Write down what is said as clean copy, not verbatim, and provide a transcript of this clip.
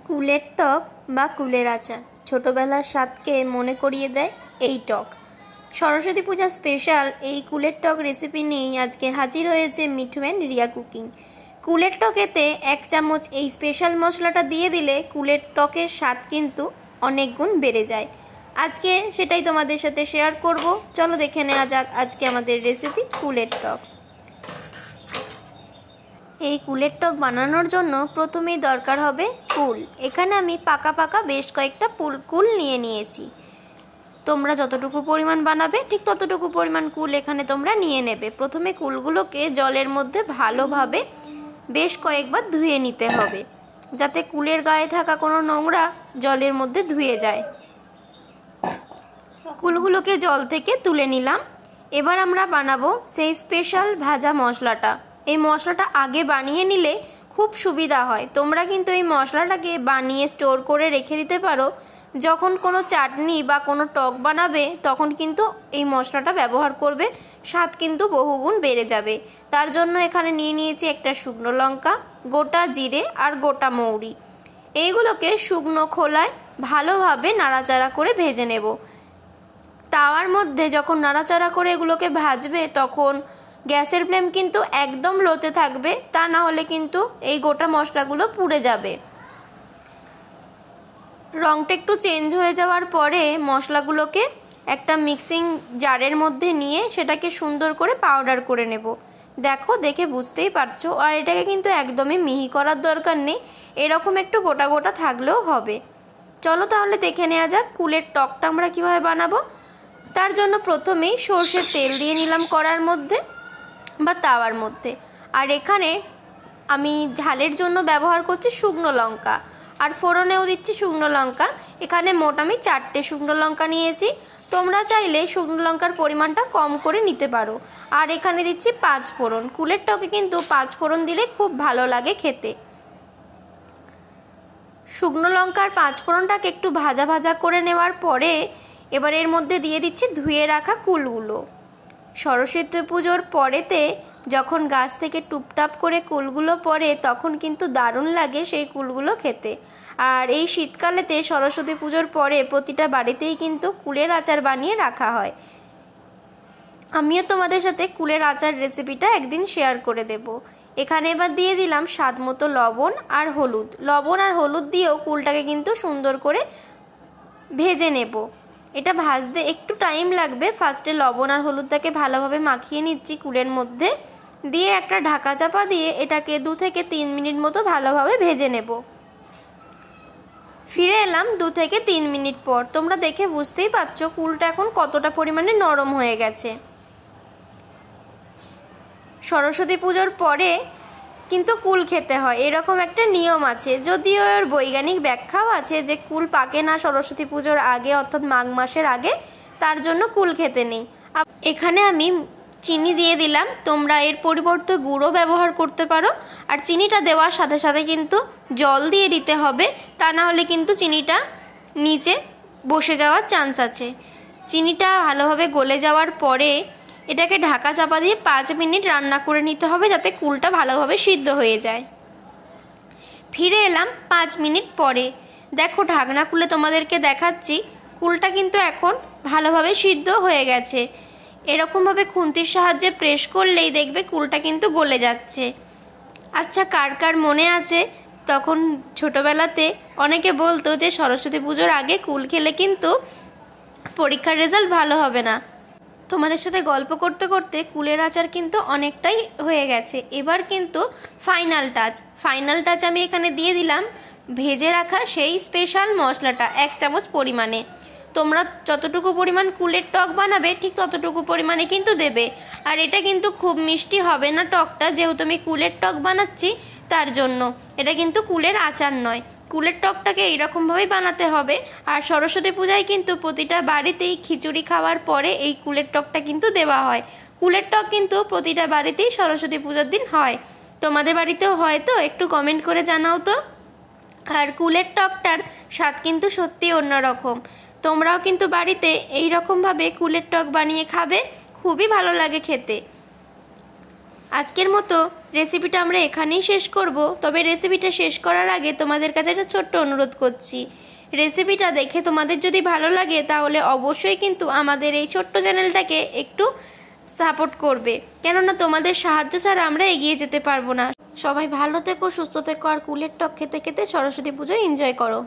কুলের টক বা কুলের আচার ছোটবেলার স্বাদকে মনে করিয়ে দেয় এই টক। সরস্বতী পূজা স্পেশাল এই কুলের টক রেসিপি নিয়েই আজকে হাজির হয়েছে মিঠু অ্যান্ড রিয়া কুকিং। কুলের টকেতে 1 চামচ এই স্পেশাল মশলাটা দিয়ে দিলে কুলের টকের স্বাদ কিন্তু অনেক গুণ বেড়ে যায়। আজকে সেটাই তোমাদের সাথে শেয়ার করব। চলো দেখে নেওয়া যাক আজকে আমাদের রেসিপি কুলের টক। এই কুলের টক বানানোর জন্য প্রথমেই দরকার হবে কুল। এখানে আমি পাকা পাকা বেশ কয়েকটা কুল নিয়ে নিয়েছি। তোমরা যতটুকু পরিমাণ বানাবে ঠিক ততটুকু পরিমাণ কুল এখানে তোমরা নিয়ে নেবে। প্রথমে কুলগুলোকে জলের মধ্যে ভালোভাবে বেশ কয়েকবার ধুয়ে নিতে হবে, যাতে কুলের গায়ে থাকা কোনো নোংরা জলের মধ্যে ধুয়ে যায়। কুলগুলোকে জল থেকে তুলে নিলাম। এবার আমরা বানাবো সেই স্পেশাল ভাজা মশলাটা। এই মশলাটা আগে বানিয়ে নিলে খুব সুবিধা হয়। তোমরা কিন্তু এই মশলাটাকে বানিয়ে স্টোর করে রেখে দিতে পারো। যখন কোনো চাটনি বা কোনো টক বানাবে তখন কিন্তু এই মশলাটা ব্যবহার করবে, স্বাদ কিন্তু বহুগুণ বেড়ে যাবে। তার জন্য এখানে নিয়ে নিয়েছি একটা শুকনো লঙ্কা, গোটা জিরে আর গোটা মৌরি। এইগুলোকে শুকনো খোলায় ভালোভাবে নাড়াচাড়া করে ভেজে নেব। তাওয়ার মধ্যে যখন নাড়াচাড়া করে এগুলোকে ভাজবে তখন গ্যাসের ফ্লেম কিন্তু একদম লোতে থাকবে, তা না হলে কিন্তু এই গোটা মশলাগুলো পুড়ে যাবে। রংটা একটু চেঞ্জ হয়ে যাওয়ার পরে মশলাগুলোকে একটা মিক্সিং জারের মধ্যে নিয়ে সেটাকে সুন্দর করে পাউডার করে নেব। দেখো, দেখে বুঝতেই পারছো। আর এটাকে কিন্তু একদমই মিহি করার দরকার নেই, এরকম একটু গোটা গোটা থাকলেও হবে। চলো তাহলে দেখে নেওয়া যাক কুলের টকটা আমরা কীভাবে বানাবো। তার জন্য প্রথমেই সর্ষের তেল দিয়ে নিলাম কড়ার মধ্যে বা তাওয়ার মধ্যে। আর এখানে আমি ঝালের জন্য ব্যবহার করছি শুকনো লঙ্কা, আর ফোড়নেও দিচ্ছি শুকনো লঙ্কা। এখানে মোট আমি 4টে শুকনো লঙ্কা নিয়েছি। তোমরা চাইলে শুকনো লঙ্কার পরিমাণটা কম করে নিতে পারো। আর এখানে দিচ্ছি 5 ফোড়ন। কুলের টকে কিন্তু 5 ফোড়ন দিলে খুব ভালো লাগে খেতে। শুকনো লঙ্কার 5 ফোড়নটাকে একটু ভাজা ভাজা করে নেওয়ার পরে এবার এর মধ্যে দিয়ে দিচ্ছি ধুয়ে রাখা কুলগুলো। সরস্বতী পুজোর পরেতে যখন গাছ থেকে টুপটাপ করে কুলগুলো পড়ে তখন কিন্তু দারুণ লাগে সেই কুলগুলো খেতে। আর এই শীতকালেতে সরস্বতী পুজোর পরে প্রতিটা বাড়িতেই কিন্তু কুলের আচার বানিয়ে রাখা হয়। আমিও তোমাদের সাথে কুলের আচার রেসিপিটা একদিন শেয়ার করে দেব। এখানে এবার দিয়ে দিলাম স্বাদ মতো লবণ আর হলুদ। লবণ আর হলুদ দিয়েও কুলটাকে কিন্তু সুন্দর করে ভেজে নেব। এটা ভাজতে একটু টাইম লাগবে। ফার্স্টে লবণ আর হলুদটাকে ভালোভাবে মাখিয়ে নিচ্ছি কুলের মধ্যে, দিয়ে একটা ঢাকা চাপা দিয়ে এটাকে 2 থেকে 3 মিনিট মতো ভালোভাবে ভেজে নেব। ফিরে এলাম 2 থেকে 3 মিনিট পর। তোমরা দেখে বুঝতেই পারছো কুলটা এখন কতটা পরিমাণে নরম হয়ে গেছে। সরস্বতী পুজোর পরে কিন্তু কুল খেতে হয়, এরকম একটা নিয়ম আছে। যদিও এর বৈজ্ঞানিক ব্যাখ্যাও আছে যে কুল পাকে না সরস্বতী পুজোর আগে, অর্থাৎ মাঘ মাসের আগে, তার জন্য কুল খেতে নেই। এখানে আমি চিনি দিয়ে দিলাম। তোমরা এর পরিবর্তে গুঁড়ো ব্যবহার করতে পারো। আর চিনিটা দেওয়ার সাথে সাথে কিন্তু জল দিয়ে দিতে হবে, তা না হলে কিন্তু চিনিটা নিচে বসে যাওয়ার চান্স আছে। চিনিটা ভালোভাবে গলে যাওয়ার পরে এটাকে ঢাকা চাপা দিয়ে 5 মিনিট রান্না করে নিতে হবে, যাতে কুলটা ভালোভাবে সিদ্ধ হয়ে যায়। ফিরে এলাম 5 মিনিট পরে। দেখো, ঢাকনা খুলে তোমাদেরকে দেখাচ্ছি কুলটা কিন্তু এখন ভালোভাবে সিদ্ধ হয়ে গেছে। এরকমভাবে খুন্তির সাহায্যে প্রেস করলেই দেখবে কুলটা কিন্তু গলে যাচ্ছে। আচ্ছা, কার কার মনে আছে তখন ছোটোবেলাতে অনেকে বলতো যে সরস্বতী পুজোর আগে কুল খেলে কিন্তু পরীক্ষার রেজাল্ট ভালো হবে না। তোমাদের সাথে গল্প করতে করতে কুলের আচার কিন্তু অনেকটাই হয়ে গেছে। এবার কিন্তু ফাইনাল টাচ আমি এখানে দিয়ে দিলাম ভেজে রাখা সেই স্পেশাল মশলাটা 1 চামচ পরিমাণে। তোমরা যতটুকু পরিমাণ কুলের টক বানাবে ঠিক ততটুকু পরিমাণে কিন্তু দেবে। আর এটা কিন্তু খুব মিষ্টি হবে না টকটা, যেহেতু আমি কুলের টক বানাচ্ছি তার জন্য। এটা কিন্তু কুলের আচার নয়। কুলের টকটাকে এইরকমভাবেই বানাতে হবে। আর সরস্বতী পূজায় কিন্তু প্রতিটা বাড়িতেই খিচুড়ি খাওয়ার পরে এই কুলের টকটা কিন্তু দেওয়া হয়। কুলের টক কিন্তু প্রতিটা বাড়িতেই সরস্বতী পুজোর দিন হয়। তোমাদের বাড়িতেও হয় তো? একটু কমেন্ট করে জানাও তো। আর কুলের টকটার স্বাদ কিন্তু সত্যি অন্যরকম। তোমরাও কিন্তু বাড়িতে এই রকমভাবে কুলের টক বানিয়ে খাবে, খুবই ভালো লাগে খেতে। আজকের মতো রেসিপিটা আমরা এখানেই শেষ করব। তবে রেসিপিটা শেষ করার আগে তোমাদের কাছে একটা ছোট্ট অনুরোধ করছি, রেসিপিটা দেখে তোমাদের যদি ভালো লাগে তাহলে অবশ্যই কিন্তু আমাদের এই ছোট্ট চ্যানেলটাকে একটু সাপোর্ট করবে, কেননা তোমাদের সাহায্য ছাড়া আমরা এগিয়ে যেতে পারবো না। সবাই ভালো থেকো, সুস্থ থেকো, আর কুলের টক খেতে খেতে সরস্বতী পুজো এনজয় করো।